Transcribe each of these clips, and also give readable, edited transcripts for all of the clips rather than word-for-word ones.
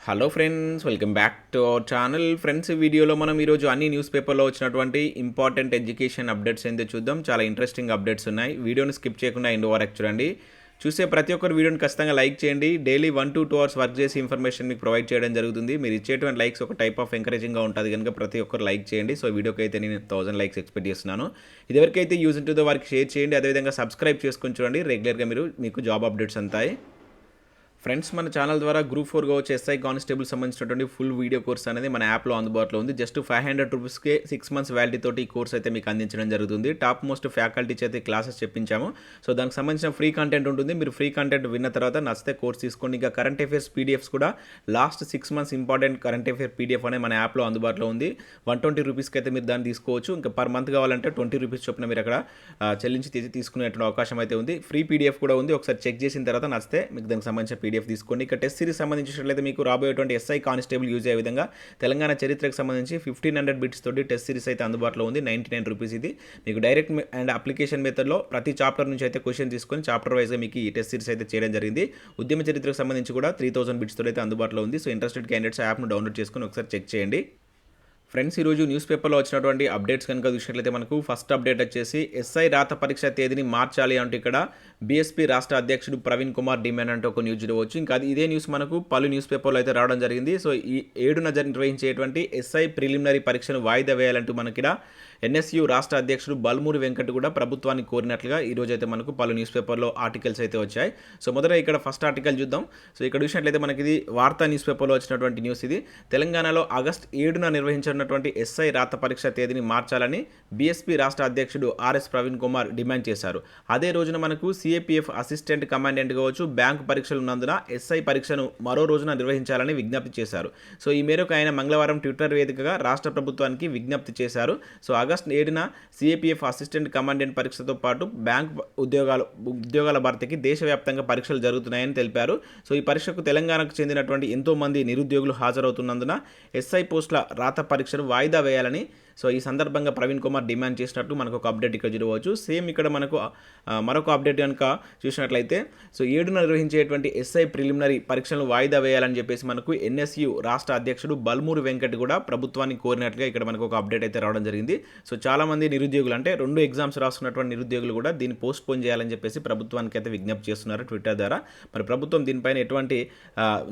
Hello friends, welcome back to our channel. Friends, ఈ వీడియోలో మనం ఈరోజు అన్ని న్యూస్ పేపర్లో వచ్చినటువంటి ఇంపార్టెంట్ ఎడ్యుకేషన్ అప్డేట్స్ ఏంటో చూద్దాం. చాలా ఇంట్రెస్టింగ్ అప్డేట్స్ ఉన్నాయి. వీడియోని స్కిప్ చేయకుండా ఎండ్ వరకు చూడండి. చూసే ప్రతి ఒక్కరు వీడియోని ఖచ్చితంగా లైక్ చేయండి. డైలీ 1 to 2 hours వర్క్ చేసి ఇన్ఫర్మేషన్ మీకు ప్రొవైడ్ చేయడం జరుగుతుంది. మీరు ఇచ్చేటువంటి లైక్స్ ఒక టైప్ ఆఫ్ ఎంకరేజింగ్గా ఉంటుంది కనుక ప్రతి ఒక్కరు లైక్ చేయండి. సో వీడియోకి అయితే నేను 1000 లైక్స్ ఎక్స్పెక్ట్ చేస్తున్నాను. ఇదివరకైతే యూజ్ ఉంటుందో వారికి షేర్ చేయండి. అదేవిధంగా సబ్స్క్రైబ్ చేసుకొని చూడండి. రెగ్యులర్గా మీకు జాబ్ అప్డేట్స్ అంతాయి. ఫ్రెండ్స్, మన ఛానల్ ద్వారా గ్రూప్ 4 వచ్చే ఎస్ఐ కానిస్టేబుల్ సంబంధించినటువంటి ఫుల్ వీడియో కోర్స్ అనేది మన యాప్లో అందుబాటులో ఉంది. జస్ట్ 500 రూపీస్కే 6 months వ్యాలిటీ తోటి ఈ కోర్స్ అయితే మీకు అందించడం జరుగుతుంది. టాప్ మోస్ట్ ఫ్యాకల్టీ అయితే క్లాసెస్ చెప్పించాము. సో దానికి సంబంధించిన ఫ్రీ కంటెంట్ ఉంటుంది. మీరు ఫ్రీ కంటెంట్ విన్న తర్వాత నచ్చితే కోర్స్ తీసుకోండి. ఇంకా కరెంట్ అఫేర్స్ పీడిఎఫ్స్ కూడా last 6 months important current affair PDF అనేది మన యాప్లో అందుబాటులో ఉంది. 120 రూపీస్కి అయితే మీరు దాన్ని తీసుకోవచ్చు. ఇంకా పర్ మంత్ కావాలంటే 20 రూపీస్ చొప్పున మీరు అక్కడ చెల్లించి తీసుకునేటువంటి అవకాశం అయితే ఉంది. ఫ్రీ పీడిఎఫ్ కూడా ఉంది. ఒకసారి చెక్ చేసిన తర్వాత నచ్చితే మీకు దానికి సంబంధించిన పీడిఎఫ్ తీసుకోండి. ఇక టెస్ట్ సిరీస్ సంబంధించినట్లయితే మీకు రాబోయేటువంటి ఎస్ఐ కానిస్టేబుల్ యూజ్ అయ్యే విధంగా తెలంగాణ చరిత్రకు సంబంధించి 1500 బిట్స్ తోటి టెస్ట్ సిరీస్ అయితే అందుబాటులో ఉంది. 99 రూపీస్ ఇది. మీకు డైరెక్ట్ అండ్ అప్లికేషన్ మెథడ్లో ప్రతి చాప్టర్ నుంచి అయితే క్వశ్చన్ తీసుకొని చాప్టర్ వైజ్గా మీకు ఈ టెస్ట్ సిరీస్ అయితే చేయడం జరిగింది. ఉద్యమ చరిత్రకు సంబంధించి కూడా 3000 బిట్స్ తోటి అయితే అందుబాటులో ఉంది. సో ఇంట్రెస్టెడ్ క్యాండిడేట్స్ యాప్ను డౌన్లోడ్ చేసుకొని ఒకసారి చెక్ చేయండి. ఫ్రెండ్స్, ఈరోజు న్యూస్ పేపర్లో వచ్చినటువంటి అప్డేట్స్ కనుక చూసినట్లయితే మనకు ఫస్ట్ అప్డేట్ వచ్చేసి ఎస్ఐ రాత పరీక్ష తేదీని మార్చాలి అంటూ ఇక్కడ బీఎస్పీ రాష్ట్ర అధ్యక్షుడు ప్రవీణ్ కుమార్ డిమాండ్ అంటూ ఒక న్యూస్ చూడవచ్చు. ఇంకా ఇదే న్యూస్ మనకు పలు న్యూస్ పేపర్లో అయితే రావడం జరిగింది. సో ఈ 7న నిర్వహించేటువంటి ఎస్ఐ ప్రిలిమినరీ పరీక్షను వాయిదా వేయాలంటూ మనకి ఎన్ఎస్యు రాష్ట్ర అధ్యక్షుడు బల్మూరి వెంకట్ కూడా ప్రభుత్వాన్ని కోరినట్లుగా ఈరోజు అయితే మనకు పలు న్యూస్ పేపర్లో ఆర్టికల్స్ అయితే వచ్చాయి. సో మొదట ఇక్కడ ఫస్ట్ ఆర్టికల్ చూద్దాం. సో ఇక్కడ చూసినట్లయితే మనకి ఇది వార్తా న్యూస్ పేపర్లో వచ్చినటువంటి న్యూస్. ఇది తెలంగాణలో ఆగస్టు 7న నిర్వహించినటువంటి ఎస్ఐ రాత పరీక్ష తేదీని మార్చాలని బీఎస్పీ రాష్ట్ర అధ్యక్షుడు ఆర్ఎస్ ప్రవీణ్ కుమార్ డిమాండ్ చేశారు. అదే రోజున మనకు సిఏపిఎఫ్ అసిస్టెంట్ కమాండెంట్ కావచ్చు బ్యాంకు పరీక్షలు ఉన్నందున ఎస్ఐ పరీక్షను మరో రోజున నిర్వహించాలని విజ్ఞప్తి చేశారు. సో ఈ మేరకు ఆయన మంగళవారం ట్విట్టర్ వేదికగా రాష్ట్ర ప్రభుత్వానికి విజ్ఞప్తి చేశారు. సో ఆగస్టు 7న సిఏపిఎఫ్ అసిస్టెంట్ కమాండెంట్ పరీక్షతో పాటు బ్యాంక్ ఉద్యోగాల భర్తీకి దేశవ్యాప్తంగా పరీక్షలు జరుగుతున్నాయని తెలిపారు. సో ఈ పరీక్షకు తెలంగాణకు చెందినటువంటి ఎంతోమంది నిరుద్యోగులు హాజరవుతున్నందున ఎస్ఐ పోస్టుల రాత పరీక్షను వాయిదా వేయాలని సో ఈ సందర్భంగా ప్రవీణ్ కుమార్ డిమాండ్ చేసినట్టు మనకు ఒక అప్డేట్ ఇక్కడ చూడవచ్చు. సేమ్ ఇక్కడ మనకు మరొక అప్డేట్ కనుక చూసినట్లయితే సో 7న నిర్వహించేటువంటి ఎస్ఐ ప్రిలిమినరీ పరీక్షలను వాయిదా వేయాలని చెప్పేసి మనకు ఎన్ఎస్యు రాష్ట్ర అధ్యక్షుడు బల్మూరి వెంకట్ కూడా ప్రభుత్వాన్ని కోరినట్లుగా ఇక్కడ మనకు ఒక అప్డేట్ అయితే రావడం జరిగింది. సో చాలామంది నిరుద్యోగులు అంటే 2 ఎగ్జామ్స్ రాస్తున్నటువంటి నిరుద్యోగులు కూడా దీన్ని పోస్ట్ పోన్ చేయాలని చెప్పేసి ప్రభుత్వానికి అయితే విజ్ఞప్తి చేస్తున్నారు ట్విట్టర్ ద్వారా. మరి ప్రభుత్వం దీనిపైన ఎటువంటి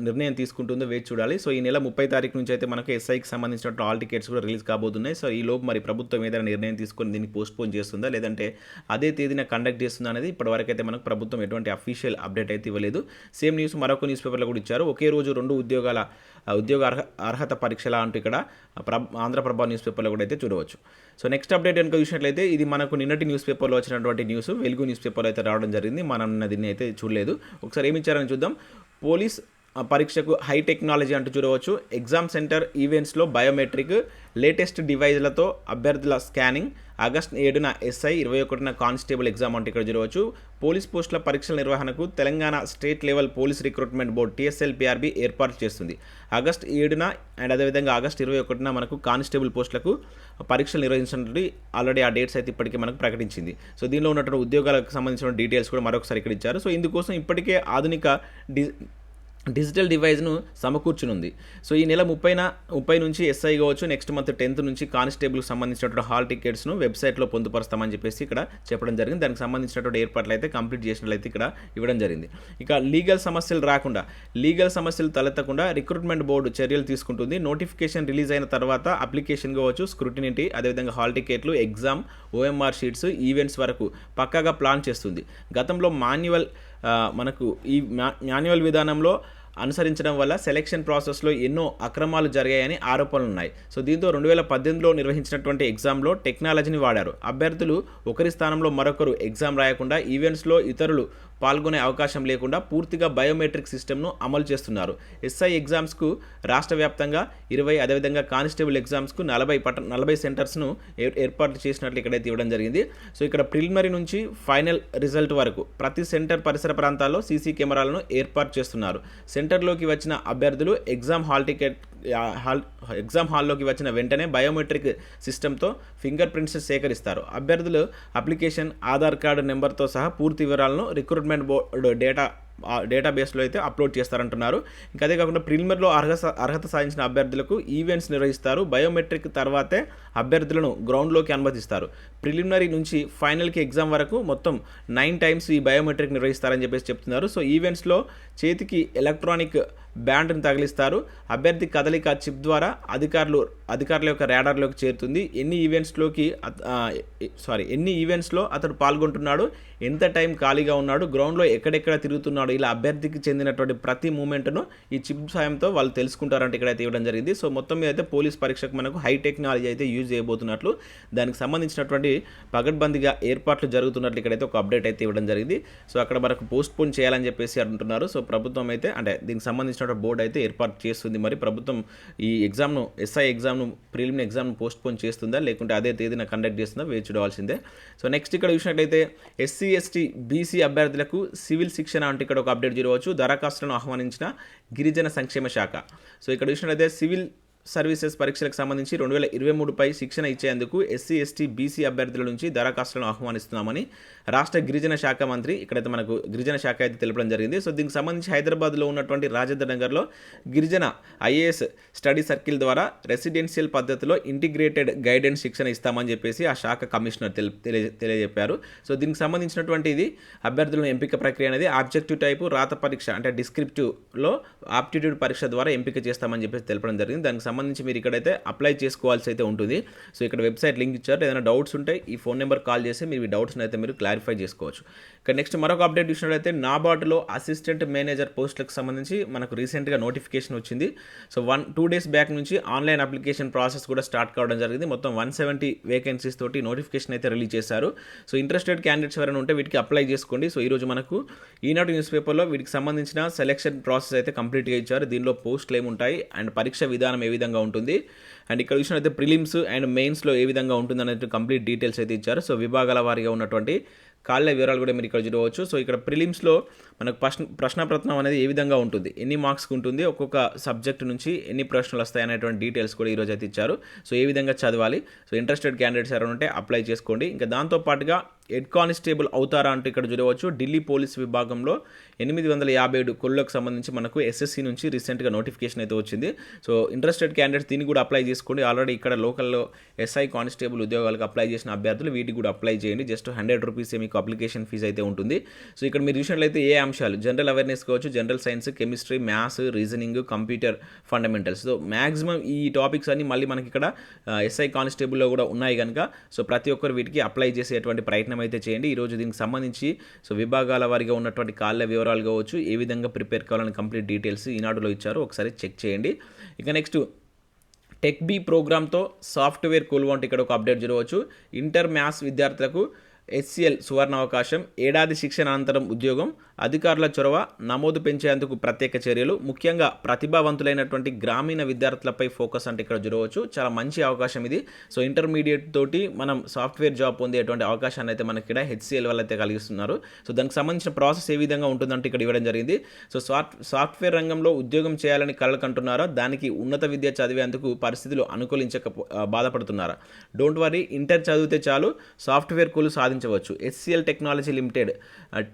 నిర్ణయం తీసుకుంటుందో వేచి చూడాలి. సో ఈ నెల 30 తారీఖు నుంచి అయితే మనకు ఎస్ఐకి సంబంధించినటువంటి ఆల్ టికెట్స్ కూడా రిలీజ్ కాబోతున్నాయి. సో ఈ లోపు మరి ప్రభుత్వం ఏదైనా నిర్ణయం తీసుకొని దీన్ని పోస్ట్ పోన్ చేస్తుందా లేదంటే అదే తేదీన కండక్ట్ చేస్తుందా అనేది ఇప్పటివరకు అయితే మనకు ప్రభుత్వం ఎటువంటి అఫీషియల్ అప్డేట్ అయితే ఇవ్వలేదు. సేమ్ న్యూస్ మరొక న్యూస్ పేపర్లో కూడా ఇచ్చారు. ఒకే రోజు 2 ఉద్యోగ అర్హత పరీక్షల అంటూ ఇక్కడ ఆంధ్రప్రభ న్యూస్ పేపర్లో కూడా అయితే చూడవచ్చు. సో నెక్స్ట్ అప్డేట్ కనుక చూసినట్లయితే ఇది మనకు నిన్నటి న్యూస్ పేపర్లో వచ్చినటువంటి న్యూస్ వెలుగు న్యూస్ పేపర్లో అయితే రావడం జరిగింది. మనం దీన్ని అయితే చూడలేదు. ఒకసారి ఏమి ఇచ్చారని చూద్దాం. పోలీస్ పరీక్షకు హై టెక్నాలజీ అంటూ చూడవచ్చు. ఎగ్జామ్ సెంటర్ ఈవెంట్స్లో బయోమెట్రిక్ లేటెస్ట్ డివైజ్లతో అభ్యర్థుల స్కానింగ్. ఆగస్టు 7న ఎస్ఐ 21న కానిస్టేబుల్ ఎగ్జామ్ అంటే ఇక్కడ చూడవచ్చు. పోలీస్ పోస్టుల పరీక్షల నిర్వహణకు Telangana state level police recruitment board TSLPRB ఏర్పాటు చేస్తుంది. ఆగస్టు 7న అండ్ అదేవిధంగా ఆగస్టు 21న మనకు కానిస్టేబుల్ పోస్టులకు పరీక్షలు నిర్వహించినట్టు ఆల్రెడీ ఆ డేట్స్ అయితే ఇప్పటికే మనకు ప్రకటించింది. సో దీనిలో ఉన్నటువంటి ఉద్యోగాలకు సంబంధించిన డీటెయిల్స్ కూడా మరొకసారి ఇక్కడ ఇచ్చారు. సో ఇందుకోసం ఇప్పటికే ఆధునిక డిజిటల్ డివైజ్ను సమకూర్చునుంది. సో ఈ నెల 30 నుంచి ఎస్ఐ కావచ్చు, నెక్స్ట్ మంత్ 10th నుంచి కానిస్టేబుల్కి సంబంధించినటువంటి హాల్ టికెట్స్ను వెబ్సైట్లో పొందుపరుస్తామని చెప్పేసి ఇక్కడ చెప్పడం జరిగింది. దానికి సంబంధించినటువంటి ఏర్పాట్లు అయితే కంప్లీట్ చేసినట్లయితే ఇక్కడ ఇవ్వడం జరిగింది. ఇక లీగల్ సమస్యలు తలెత్తకుండా రిక్రూట్మెంట్ బోర్డు చర్యలు తీసుకుంటుంది. నోటిఫికేషన్ రిలీజ్ అయిన తర్వాత అప్లికేషన్ కావచ్చు, స్క్రూటినిటీ, అదేవిధంగా హాల్ టికెట్లు, ఎగ్జామ్, OMR షీట్స్, ఈవెంట్స్ వరకు పక్కాగా ప్లాన్ చేస్తుంది. గతంలో మనకు ఈ మాన్యువల్ విధానంలో అనుసరించడం వల్ల సెలెక్షన్ ప్రాసెస్లో ఎన్నో అక్రమాలు జరిగాయని ఆరోపణలు ఉన్నాయి. సో దీంతో 2018లో నిర్వహించినటువంటి ఎగ్జామ్లో టెక్నాలజీని వాడారు. అభ్యర్థులు ఒకరి స్థానంలో మరొకరు ఎగ్జామ్ రాయకుండా, ఈవెంట్స్లో ఇతరులు పాల్గొనే అవకాశం లేకుండా పూర్తిగా బయోమెట్రిక్ సిస్టమ్ను అమలు చేస్తున్నారు. ఎస్ఐ ఎగ్జామ్స్కు రాష్ట్ర వ్యాప్తంగా 20, అదేవిధంగా కానిస్టేబుల్ ఎగ్జామ్స్కు 40 సెంటర్స్ను ఏర్పాటు చేసినట్లు ఇక్కడైతే ఇవ్వడం జరిగింది. సో ఇక్కడ ప్రిలిమినరీ నుంచి ఫైనల్ రిజల్ట్ వరకు ప్రతి సెంటర్ పరిసర ప్రాంతాల్లో సీసీ కెమెరాలను ఏర్పాటు చేస్తున్నారు. సెంటర్లోకి వచ్చిన అభ్యర్థులు ఎగ్జామ్ హాల్లోకి వచ్చిన వెంటనే బయోమెట్రిక్ సిస్టంతో ఫింగర్ ప్రింట్స్ సేకరిస్తారు. అభ్యర్థులు అప్లికేషన్, ఆధార్ కార్డు నెంబర్తో సహా పూర్తి వివరాలను రిక్రూట్మెంట్ బోర్డు డేటాబేస్లో అయితే అప్లోడ్ చేస్తారంటున్నారు. ఇంకా అదే కాకుండా ప్రిలిమినరీలో అర్హత సాధించిన అభ్యర్థులకు ఈవెంట్స్ నిర్వహిస్తారు. బయోమెట్రిక్ తర్వాతే అభ్యర్థులను గ్రౌండ్లోకి అనుమతిస్తారు. ప్రిలిమినరీ నుంచి ఫైనల్కి ఎగ్జామ్ వరకు మొత్తం 9 టైమ్స్ ఈ బయోమెట్రిక్ నిర్వహిస్తారని చెప్పేసి చెప్తున్నారు. సో ఈవెంట్స్లో చేతికి ఎలక్ట్రానిక్ బ్యాండ్ని తగిలిస్తారు. అభ్యర్థి కదలిక చిప్ ద్వారా అధికారుల యొక్క రాడార్లోకి చేరుతుంది. ఎన్ని ఈవెంట్స్లో అతడు పాల్గొంటున్నాడు, ఎంత టైం ఖాళీగా ఉన్నాడు, గ్రౌండ్లో ఎక్కడెక్కడ తిరుగుతున్నాడు, ఇలా అభ్యర్థికి చెందినటువంటి ప్రతి మూమెంట్ను ఈ చిప్ సాయంతో వాళ్ళు తెలుసుకుంటారంటే ఇక్కడైతే ఇవ్వడం జరిగింది. సో మొత్తం మీద అయితే పోలీస్ పరీక్షకు మనకు హై టెక్నాలజీ అయితే యూజ్ చేయబోతున్నట్లు, దానికి సంబంధించినటువంటి పగడ్బందీగా ఏర్పాట్లు జరుగుతున్నట్లు ఇక్కడైతే ఒక అప్డేట్ అయితే ఇవ్వడం జరిగింది. సో అక్కడ మనకు పోస్ట్ పోన్ చేయాలని చెప్పేసి అంటున్నారు. సో ప్రభుత్వం అయితే అంటే దీనికి సంబంధించిన బోర్డు అయితే ఏర్పాటు చేస్తుంది. మరి ప్రభుత్వం ఈ ఎగ్జామ్ను ఎస్ఐ ఎగ్జామ్ను ప్రిలిమినరీ ఎగ్జామ్ను పోస్ట్ పోన్ చేస్తుందా లేకుంటే అదే తేదీన కండక్ట్ చేస్తుందా వేచి చూడవలసిందే. సో నెక్స్ట్ ఇక్కడ చూసినట్లయితే ఎస్సీ ఎస్టీ బీసీ అభ్యర్థులకు సివిల్ శిక్షణ అంటే ఇక్కడ ఒక అప్డేట్ చూడవచ్చు. దరఖాస్తులను ఆహ్వానించిన గిరిజన సంక్షేమ శాఖ. సో ఇక్కడ చూసినట్లయితే సివిల్ సర్వీసెస్ పరీక్షలకు సంబంధించి 2023పై శిక్షణ ఇచ్చేందుకు ఎస్సీ ఎస్టీ బీసీ అభ్యర్థుల నుంచి దరఖాస్తులను ఆహ్వానిస్తున్నామని రాష్ట్ర గిరిజన శాఖ మంత్రి ఇక్కడైతే మనకు గిరిజన శాఖ అయితే తెలపడం జరిగింది. సో దీనికి సంబంధించి హైదరాబాద్లో ఉన్నటువంటి రాజేంద్ర నగర్లో గిరిజన ఐఏఎస్ స్టడీ సర్కిల్ ద్వారా రెసిడెన్షియల్ పద్ధతిలో ఇంటిగ్రేటెడ్ గైడెన్స్ శిక్షణ ఇస్తామని చెప్పేసి ఆ శాఖ కమిషనర్ తెలియజెప్పారు. సో దీనికి సంబంధించినటువంటి ఇది అభ్యర్థులను ఎంపిక ప్రక్రియ అనేది ఆబ్జెక్టివ్ టైపు రాత పరీక్ష అంటే డిస్క్రిప్టివ్లో ఆప్టిట్యూడ్ పరీక్ష ద్వారా ఎంపిక చేస్తామని చెప్పేసి తెలపడం జరిగింది. దానికి సంబంధించి మీరు ఇక్కడైతే అప్లై చేసుకోవాల్సి అయితే ఉంటుంది. సో ఇక్కడ వెబ్సైట్ లింక్ ఇచ్చారు. ఏదైనా డౌట్స్ ఉంటే ఈ ఫోన్ నెంబర్ కాల్ చేసి మీరు ఈ డౌట్స్ని అయితే మీరు క్లారిఫై చేసుకోవచ్చు. ఇక్కడ నెక్స్ట్ మరొక అప్డేట్ చూసినట్లయితే నాబార్డులో అసిస్టెంట్ మేనేజర్ పోస్టులకు సంబంధించి మనకు రీసెంట్గా నోటిఫికేషన్ వచ్చింది. సో 2 డేస్ బ్యాక్ నుంచి ఆన్లైన్ అప్లికేషన్ ప్రాసెస్ కూడా స్టార్ట్ కావడం జరిగింది. మొత్తం 170 వేకెన్సీస్ తోటి నోటిఫికేషన్ అయితే రిలీజ్ చేశారు. సో ఇంట్రెస్టెడ్ క్యాండిడేట్స్ ఎవరైనా ఉంటే వీటికి అప్లై చేసుకోండి. సో ఈరోజు మనకు ఈనాడు న్యూస్ పేపర్లో వీటికి సంబంధించిన సెలెక్షన్ ప్రాసెస్ అయితే కంప్లీట్గా ఇచ్చారు. దీనిలో పోస్టులు ఏముంటాయి అండ్ పరీక్ష విధానం ఏ విధంగా ఉంటుంది అండ్ ఇక్కడ చూసినట్లయితే ప్రిలిమ్స్ అండ్ మెయిన్స్లో ఏ విధంగా ఉంటుంది అనేది కంప్లీట్ డీటెయిల్స్ అయితే ఇచ్చారు. సో విభాగాల వారీగా ఉన్నటువంటి కాళ్ళ వివరాలు కూడా మీరు ఇక్కడ చూడవచ్చు. సో ఇక్కడ ప్రిలిమ్స్లో మనకు ప్రశ్నపత్రం అనేది ఏ విధంగా ఉంటుంది, ఎన్ని మార్క్స్కి ఉంటుంది, ఒక్కొక్క సబ్జెక్ట్ నుంచి ఎన్ని ప్రశ్నలు వస్తాయి అనేటువంటి డీటెయిల్స్ కూడా ఈరోజు అయితే ఇచ్చారు. సో ఏ విధంగా చదవాలి. సో ఇంట్రెస్టెడ్ క్యాండిడేట్స్ ఎవరైనా ఉంటే అప్లై చేసుకోండి. ఇంకా దాంతోపాటుగా హెడ్ కానిస్టేబుల్ అవుతారా అంటూ ఇక్కడ చూడవచ్చు. ఢిల్లీ పోలీస్ విభాగంలో 857 కొల్లకు సంబంధించి మనకు ఎస్ఎస్సి నుంచి రీసెంట్గా నోటిఫికేషన్ అయితే వచ్చింది. సో ఇంట్రెస్టెడ్ క్యాండిడేట్స్ దీన్ని కూడా అప్లై చేసుకోండి. ఆల్రెడీ ఇక్కడ లోకల్లో ఎస్ఐ కానిస్టేబుల్ ఉద్యోగాలకు అప్లై చేసిన అభ్యర్థులు వీటికి కూడా అప్లై చేయండి. జస్ట్ 100 రూపీస్ మీకు అప్లికేషన్ ఫీజు అయితే ఉంటుంది. సో ఇక్కడ మీరు చూసినట్లయితే ఏ అంశాలు జనరల్ అవేర్నెస్ కావచ్చు, general science, chemistry, maths, reasoning, computer fundamentals. So maximum ఈ టాపిక్స్ అన్ని మళ్ళీ మనకి ఇక్కడ ఎస్ఐ కానిస్టేబుల్లో కూడా ఉన్నాయి కనుక సో ప్రతి ఒక్కరు వీటికి అప్లై చేసేటువంటి ప్రయత్నం అయితే చేయండి. ఈరోజు దీనికి సంబంధించి సో విభాగాల వారిగా ఉన్నటువంటి కాళ్ళ వివరాలు కావచ్చు, ఏ విధంగా ప్రిపేర్ కావాలని కంప్లీట్ డీటెయిల్స్ ఈనాడులో ఇచ్చారు. ఒకసారి చెక్ చేయండి. ఇక నెక్స్ట్ టెక్ బీ ప్రోగ్రామ్తో సాఫ్ట్వేర్ కొలువంటే ఇక్కడ ఒక అప్డేట్ చూడవచ్చు. ఇంటర్ మ్యాథ్స్ విద్యార్థులకు HCL సువర్ణ అవకాశం, ఏడాది శిక్షణ అనంతరం ఉద్యోగం, అధికారుల చొరవ, నమోదు పెంచేందుకు ప్రత్యేక చర్యలు, ముఖ్యంగా ప్రతిభావంతులైనటువంటి గ్రామీణ విద్యార్థులపై ఫోకస్ అంటే ఇక్కడ చూడవచ్చు. చాలా మంచి అవకాశం ఇది. సో ఇంటర్మీడియట్ తోటి మనం సాఫ్ట్వేర్ జాబ్ పొందేటువంటి అవకాశాన్ని అయితే మనకి ఇక్కడ HCL వాళ్ళు అయితే కలిగిస్తున్నారు. సో దానికి సంబంధించిన ప్రాసెస్ ఏ విధంగా ఉంటుందంటే ఇక్కడ ఇవ్వడం జరిగింది. సో సాఫ్ట్వేర్ రంగంలో ఉద్యోగం చేయాలని కలలుకంటున్నారా, దానికి ఉన్నత విద్య చదివేందుకు పరిస్థితులు బాధపడుతున్నారా? డోంట్ వరీ, ఇంటర్ చదివితే చాలు సాఫ్ట్వేర్ కోర్సు సాధించవచ్చు. HCL technology limited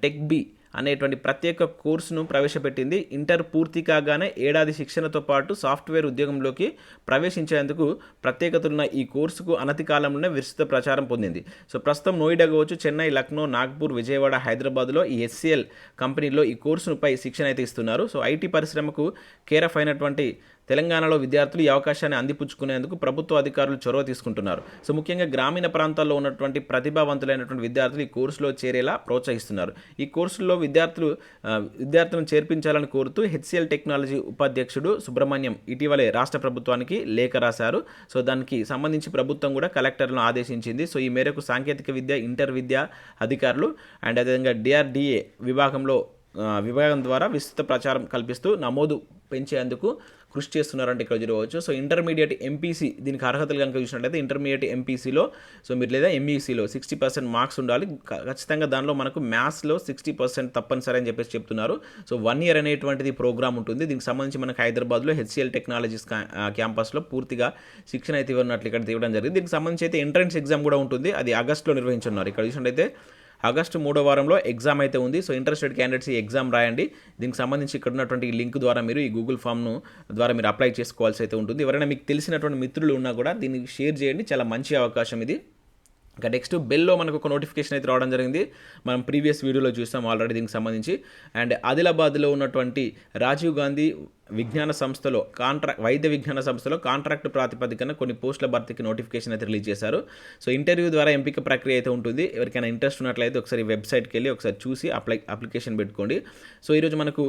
tech B అనేటువంటి ప్రత్యేక కోర్సును ప్రవేశపెట్టింది. ఇంటర్ పూర్తి కాగానే ఏడాది శిక్షణతో పాటు సాఫ్ట్వేర్ ఉద్యోగంలోకి ప్రవేశించేందుకు ప్రత్యేకతలున్న ఈ కోర్సుకు అనతి కాలంలోనే విస్తృత ప్రచారం పొందింది. సో ప్రస్తుతం నోయిడా కావచ్చు, చెన్నై, లక్నో, నాగ్పూర్, విజయవాడ, హైదరాబాద్లో ఈ HCL కంపెనీలో ఈ కోర్సుపై శిక్షణ అయితే ఇస్తున్నారు. సో ఐటీ పరిశ్రమకు కేరఫ్ అయినటువంటి తెలంగాణలో విద్యార్థులు ఈ అవకాశాన్ని అందిపుచ్చుకునేందుకు ప్రభుత్వ అధికారులు చొరవ తీసుకుంటున్నారు. సో ముఖ్యంగా గ్రామీణ ప్రాంతాల్లో ఉన్నటువంటి ప్రతిభావంతులైనటువంటి విద్యార్థులు ఈ కోర్సులో చేరేలా ప్రోత్సహిస్తున్నారు. ఈ కోర్సుల్లో విద్యార్థులను చేర్పించాలని కోరుతూ HCL టెక్నాలజీ ఉపాధ్యక్షుడు సుబ్రహ్మణ్యం ఇటీవలే రాష్ట్ర ప్రభుత్వానికి లేఖ రాశారు. సో దానికి సంబంధించి ప్రభుత్వం కూడా కలెక్టర్లను ఆదేశించింది. సో ఈ మేరకు సాంకేతిక విద్య, ఇంటర్ విద్య అధికారులు అండ్ అదేవిధంగా DRDA విభాగం ద్వారా విస్తృత ప్రచారం కల్పిస్తూ నమోదు పెంచేందుకు కృషి చేస్తున్నారంటే ఇక్కడ చూడవచ్చు. సో ఇంటర్మీడియట్ ఎంపీసీ దీనికి అర్హతలు కనుక చూసినట్లయితే ఇంటర్మీడియట్ ఎంపీసీలో సో మీరు లేదా MECలో 60% మార్క్స్ ఉండాలి. ఖచ్చితంగా దానిలో మనకు మ్యాథ్స్లో 60% తప్పనిసరి అని చెప్పేసి చెప్తున్నారు. సో 1 year అనేటువంటిది ప్రోగ్రామ్ ఉంటుంది. దీనికి సంబంధించి మనకు హైదరాబాద్లో HCL టెక్నాలజీస్ క్యాంపస్లో పూర్తిగా శిక్షణ అయితే ఇవ్వనట్లు ఇక్కడ ఇవ్వడం జరిగింది. దీనికి సంబంధించి అయితే ఎంట్రన్స్ ఎగ్జామ్ కూడా ఉంటుంది. అది ఆగస్టులో నిర్వహించున్నారు. ఇక్కడ చూసినట్లయితే ఆగస్టు 3వ వారంలో ఎగ్జామ్ అయితే ఉంది. సో ఇంట్రెస్టెడ్ క్యాండిడేట్స్ ఈ ఎగ్జామ్ రాయండి. దీనికి సంబంధించి ఇక్కడ ఉన్నటువంటి ఈ లింక్ ద్వారా మీరు ఈ గూగుల్ ఫామ్ను ద్వారా మీరు అప్లై చేసుకోవాల్సి అయితే ఉంటుంది. ఎవరైనా మీకు తెలిసినటువంటి మిత్రులు ఉన్నా కూడా దీన్ని షేర్ చేయండి. చాలా మంచి అవకాశం ఇది. ఇంకా నెక్స్ట్ బెల్లో మనకు ఒక నోటిఫికేషన్ అయితే రావడం జరిగింది. మనం ప్రీవియస్ వీడియోలో చూసాం ఆల్రెడీ దీనికి సంబంధించి. అండ్ ఆదిలాబాద్లో ఉన్నటువంటి రాజీవ్ గాంధీ విజ్ఞాన సంస్థలో వైద్య విజ్ఞాన సంస్థలో కాంట్రాక్ట్ ప్రాతిపదికన కొన్ని పోస్టుల భర్తీకి నోటిఫికేషన్ అయితే రిలీజ్ చేశారు. సో ఇంటర్వ్యూ ద్వారా ఎంపిక ప్రక్రియ అయితే ఉంటుంది. ఎవరికైనా ఇంట్రెస్ట్ ఉన్నట్లయితే ఒకసారి వెబ్సైట్కి వెళ్ళి ఒకసారి చూసి అప్లికేషన్ పెట్టుకోండి. సో ఈరోజు మనకు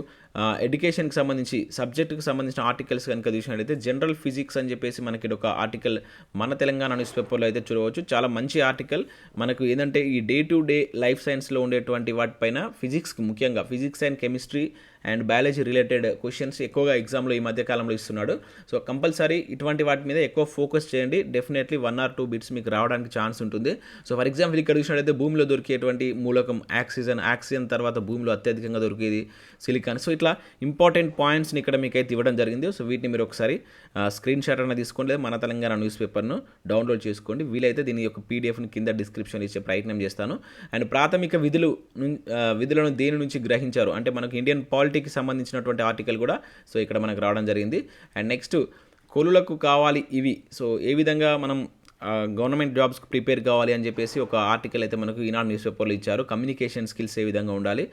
ఎడ్యుకేషన్కి సంబంధించి సబ్జెక్టుకి సంబంధించిన ఆర్టికల్స్ కనుక చూసినట్లయితే జనరల్ ఫిజిక్స్ అని చెప్పేసి మనకి ఒక ఆర్టికల్ మన తెలంగాణ న్యూస్ పేపర్లో అయితే చూడవచ్చు. చాలా మంచి ఆర్టికల్. మనకు ఏంటంటే ఈ డే టు డే లైఫ్ సైన్స్లో ఉండేటువంటి వాటిపైన ఫిజిక్స్కి ముఖ్యంగా physics and chemistry and biology related questions ఎక్కువగా ఎగ్జామ్లో ఈ మధ్యకాలంలో ఇస్తున్నాడు. సో కంపల్సరీ ఇటువంటి వాటి మీద ఎక్కువ ఫోకస్ చేయండి. డెఫినెట్లీ 1 or 2 బిట్స్ మీకు రావడానికి ఛాన్స్ ఉంటుంది. సో ఫర్ ఎగ్జాంపుల్ ఇక్కడ చూసినట్లయితే భూమిలో దొరికేటువంటి మూలకం ఆక్సిజన్ తర్వాత భూమిలో అత్యధికంగా దొరికేది సిలికాన్. సో ఇట్లా ఇంపార్టెంట్ పాయింట్స్ని ఇక్కడ మీకైతే ఇవ్వడం జరిగింది. సో వీటిని మీరు ఒకసారి స్క్రీన్ షాట్ అనేది తీసుకోండి, లేదా మన తెలంగాణ న్యూస్ పేపర్ను డౌన్లోడ్ చేసుకోండి. వీలైతే దీని యొక్క పీడిఎఫ్ని కింద డిస్క్రిప్షన్ ఇచ్చే ప్రయత్నం చేస్తాను. అండ్ ప్రాథమిక విధులను దేని నుంచి గ్రహించారు అంటే మనకు ఇండియన్ పాలిటీకి సంబంధించినటువంటి ఆర్టికల్ కూడా సో ఇక్కడ మనకు రావడం జరిగింది. అండ్ నెక్స్ట్ కొలులకు కావాలి ఇవి. సో ఏ విధంగా మనం గవర్నమెంట్ జాబ్స్కి ప్రిపేర్ కావాలి అని చెప్పేసి ఒక ఆర్టికల్ అయితే మనకు ఈనాడు న్యూస్ పేపర్లో ఇచ్చారు. కమ్యూనికేషన్ స్కిల్స్ ఏ విధంగా ఉండాలి,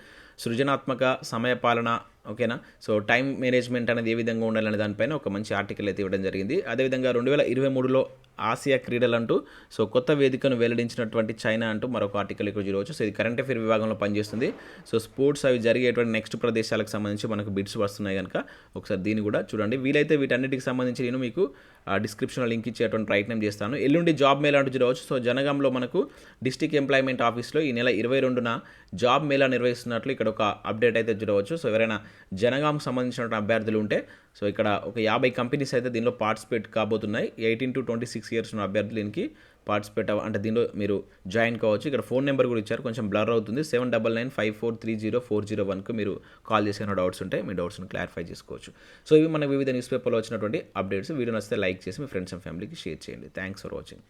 సృజనాత్మక సమయపాలన, ఓకేనా. సో టైం మేనేజ్మెంట్ అనేది ఏ విధంగా ఉండాలనే దానిపైన ఒక మంచి ఆర్టికల్ అయితే ఇవ్వడం జరిగింది. అదేవిధంగా 2023లో ఆసియా క్రీడలు అంటూ సో కొత్త వేదికను వెల్లడించినటువంటి చైనా అంటూ మరొక ఆర్టికల్ ఇక్కడ చూడవచ్చు. సో ఇది కరెంట్ అఫేర్ విభాగంలో పనిచేస్తుంది. సో స్పోర్ట్స్ అవి జరిగేటువంటి నెక్స్ట్ ప్రదేశాలకు సంబంధించి మనకు బిట్స్ వస్తున్నాయి కనుక ఒకసారి దీన్ని కూడా చూడండి. వీలైతే వీటన్నిటికి సంబంధించి నేను మీకు డిస్క్రిప్షన్లో లింక్ ఇచ్చేటువంటి ప్రయత్నం చేస్తాను. ఎల్లుండి జాబ్ మేళా అంటూ చూడవచ్చు. సో జనగాంలో మనకు డిస్ట్రిక్ట్ ఎంప్లాయ్మెంట్ ఆఫీస్లో ఈ నెల 22న జాబ్ మేళా నిర్వహిస్తున్నట్లు ఇక్కడ ఒక అప్డేట్ అయితే చూడవచ్చు. సో ఎవరైనా జనగాంకు సంబంధించిన అభ్యర్థులు ఉంటే సో ఇక్కడ ఒక 50 కంపెనీస్ అయితే దీనిలో పార్టిసిపేట్ కాబోతున్నాయి. 18 to 26 years ఉన్న అభ్యర్థులు దీనికి పార్టిసిపేట్ అంటే దీనిలో మీరు జాయిన్ కావచ్చు. ఇక్కడ ఫోన్ నెంబర్ కూడా ఇచ్చారు, కొంచెం బ్లర్ అవుతుంది. 7995430401కు మీరు కాల్ చేసిన డౌట్స్ ఉంటాయి, మీ డౌట్స్ని క్లారిఫై చేసుకోవచ్చు. సో ఇవి మన వివిధ న్యూస్ పేపర్లో వచ్చినటువంటి అప్డేట్స్. వీడియో నచ్చితే లైక్ చేసి మీ ఫ్రెండ్స్ అండ్ ఫ్యామిలీకి షేర్ చేయండి. Thanks for watching.